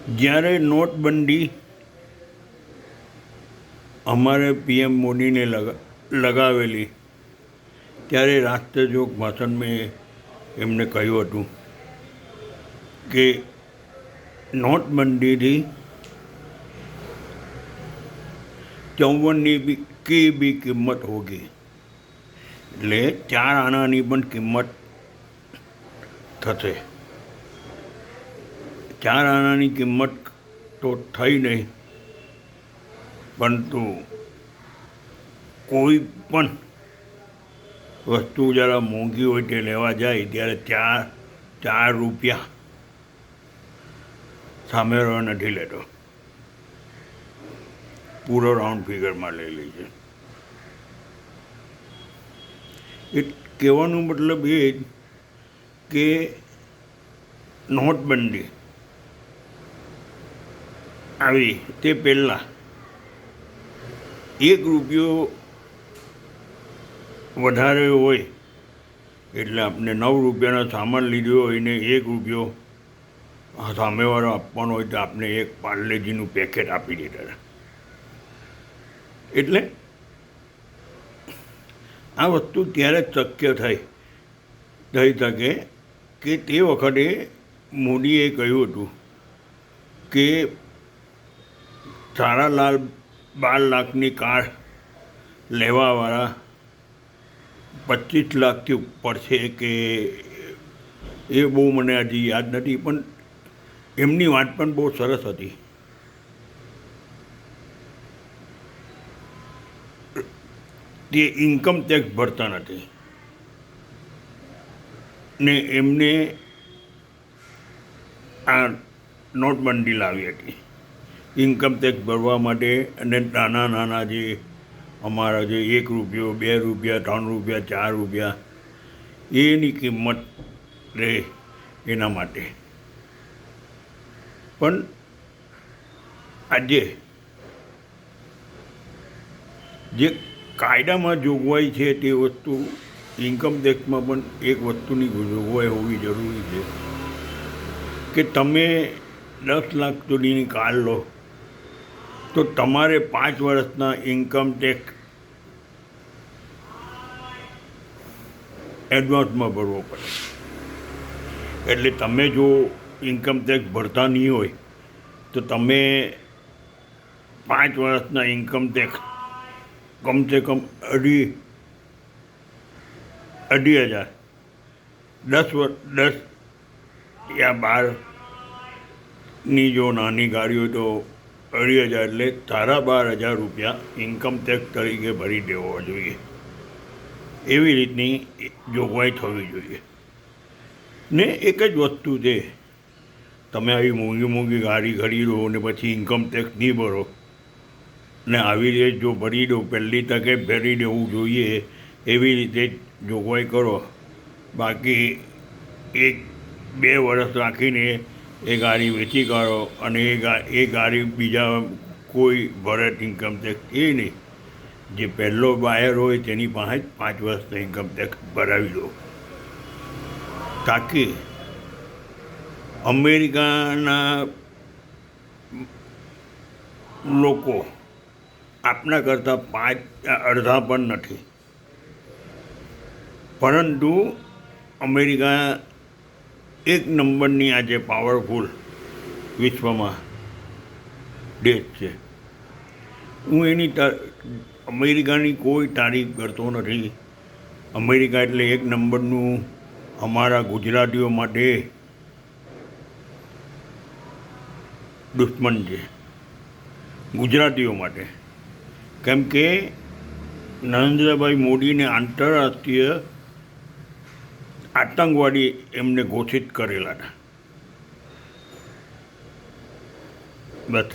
જ્યારે નોટબંધી અમારે પીએમ મોદીને લગાવેલી ત્યારે રાષ્ટ્રજોગ ભાષણ મેં એમને કહ્યું હતું કે નોટબંધીથી 54 की भी किंमत होगी, એટલે 4 આનાની પણ કિંમત થશે। 4 આનાની કિંમત તો થઈ નહીં, પરંતુ કોઈ પણ વસ્તુ જરા મોંઘી હોય તે લેવા જાય ત્યારે 4 રૂપિયા સામેવાળો નથી લેતો, પૂરો રાઉન્ડ ફિગરમાં લઈ લે છે। એ કહેવાનો મતલબ એ કે નોટબંધી આવી તે પહેલાં 1 રૂપિયો વધારે હોય એટલે આપણે 9 રૂપિયાનો સામાન લીધો હોય ને 1 રૂપિયો સામેવાળો આપવાનો હોય તો આપણે એક પાર્લેજીનું પેકેટ આપી દેતા હતા। એટલે આ વસ્તુ ત્યારે જ શક્ય થઈ શકે કે તે વખતે મોદીએ કહ્યું હતું કે 12 લાખની કાર લેવાવાળા 25 લાખથી ઉપર છે કે એ બહુ મને હજી યાદ નથી, પણ એમની વાત પણ બહુ સરસ હતી। તે ઇન્કમ ટેક્સ ભરતા નથી ને એમને આ નોટબંધી લાવી હતી ઇન્કમ ટેક્સ ભરવા માટે। અને નાના જે અમારા જે 1 રૂપિયો 2 રૂપિયા 3 રૂપિયા 4 રૂપિયા એની કિંમત રહે એના માટે। પણ આજે જે કાયદામાં જોગવાઈ છે તે વસ્તુ ઇન્કમ ટેક્સમાં પણ એક વસ્તુની જોગવાઈ હોવી જરૂરી છે કે તમે 10 લાખ સુધીની કાર લો તો તમારે 5 વર્ષના ઇન્કમ ટેક્સ એડવાન્સમાં ભરવો પડે। એટલે તમે જો ઇન્કમ ટેક્સ ભરતા નહીં હોય તો તમે 5 વર્ષના ઇન્કમ ટેક્સ કમસે કમ 2,500 10 યા 12ની જો નાની ગાડી હોય તો 2,500 એટલે 12,500 રૂપિયા ઇન્કમ ટેક્સ તરીકે ભરી દેવો જોઈએ। એવી રીતની જોગવાઈ થવી જોઈએ। ને એક જ વસ્તુ છે, તમે આવી મોંઘી ગાડી ખરીદો ને પછી ઇન્કમ ટેક્સ નહીં ભરો ને આવી રીતે જો ભરી દો, પહેલી તકે ભરી દેવું જોઈએ એવી રીતે જોગવાઈ કરો। બાકી 1-2 વર્ષ રાખીને એ ગાડી વેચી કાઢો અને એ ગાડી બીજા કોઈ ભરે ઇન્કમ ટેક્સ એ નહીં, જે પહેલો બાયર હોય તેની પાસે જ 5 વર્ષનો ઇન્કમ ટેક્સ ભરાવી દો, તાકી અમેરિકાના લોકો આપણા કરતાં અડધા પણ નથી, પરંતુ અમેરિકા 1 નંબરની આજે પાવરફુલ વિશ્વમાં દેશ છે। હું એની અમેરિકાની કોઈ તારીફ કરતો નથી। અમેરિકા એટલે 1 નંબરનું અમારા ગુજરાતીઓ માટે દુશ્મન છે, ગુજરાતીઓ માટે। કેમ કે નરેન્દ્રભાઈ મોદીને આંતરરાષ્ટ્રીય આતંકવાદી એમને ઘોષિત કરેલા હતા। બસ